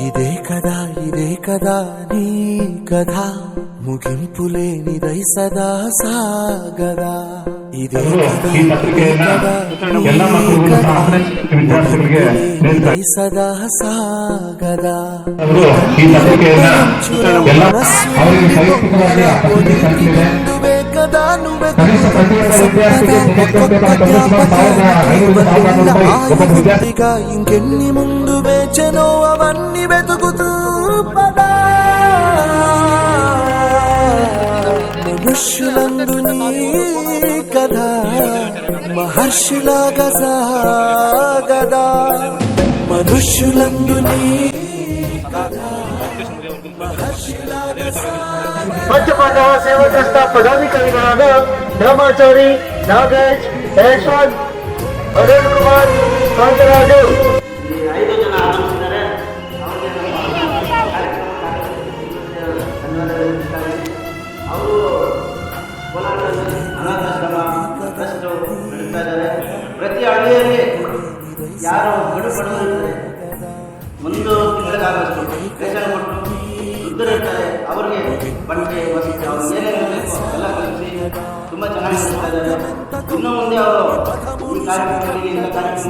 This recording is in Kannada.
ఇదే కదా నీ కథ, ముగింపులేనిదై సదా సాగదా. ఇదే కదా ముగింపులేనిదై సదా సాగదా. నువ్వే కదా నువ్వే ఆయుగా ఇంకెన్ని ముందు వేచెనో అవన్నీ వెతుకుతూ పదా. మనుష్యులందు నీ కథ మహర్షిలాగా సాగదా. మనుష్యులందు నీ కథ మహర్షిలాగా సాగదా. ಪಂಚಪಾಂಡವ ಸೇವಾಗ್ರಸ್ತ ಪದಾಧಿಕಾರಿಗಳಾದ ರಾಮಾಚಾರಿ, ನಾಗೇಶ್, ಯಶವಂತ್, ಅರುಣ್ ಕುಮಾರ್, ಕಾಂತರಾಜು ಪ್ರತಿ ಹಳ್ಳಿಯಲ್ಲಿ ಯಾರು ಬಡವರು ಒಂದು ತಿಂಗಳಿಗಾಗಷ್ಟು ರೇಷನ್ ಕೊಟ್ಟು ವೃದ್ಧರು ಇರ್ತಾರೆ, ಅವರಿಗೆ ಬಟ್ಟೆ ವಸತಿ ಅವ್ರಿಗೆ ಏನೇನು ಬೇಕು ಎಲ್ಲ ಕಲಿಸಿ ತುಂಬ ಚೆನ್ನಾಗಿ ಇದ್ದಾರೆ. ಇನ್ನು ಮುಂದೆ ಅವರು ಈ ಕಾರ್ಯಕ್ರಮಗಳಿಗೆ